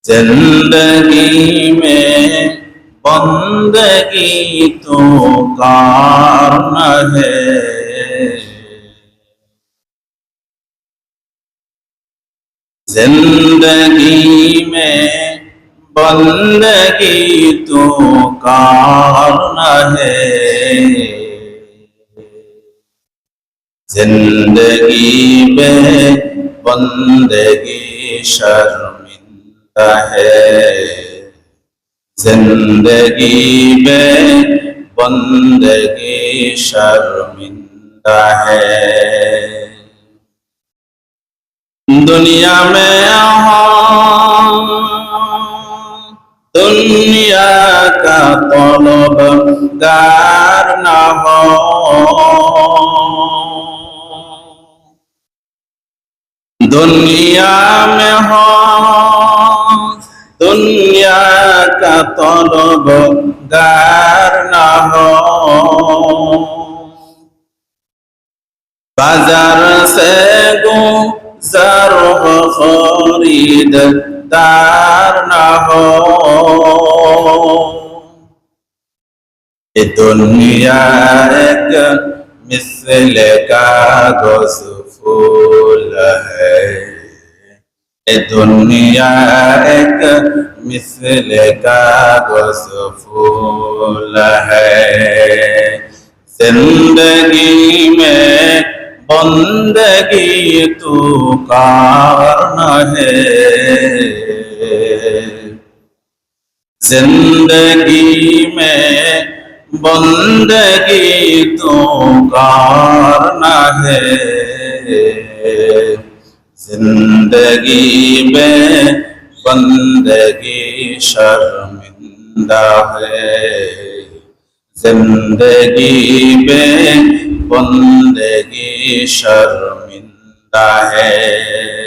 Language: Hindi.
जिंदगी में बंदगी तो कारण है, जिंदगी में बंदगी तो कारण है, जिंदगी में बंदगी शर्मिंदा है, जिंदगी में बंदगी शर्मिंदा है। दुनिया में दुनिया का तलबगार न हो, दुनिया में हो दुनिया का तलबगार न हो, बाजार से गुजर खरीददार न हो। ये दुनिया एक मिसल कागज फूल है, ये दुनिया एक मिसल कागज फूल है, जिंदगी में बंदगी तो कारण है, जिंदगी में बंदगी तो कारण है, जिंदगी में बंदगी शर्मिंदा है, जिंदगी में बंदगी शर्मिंदा है।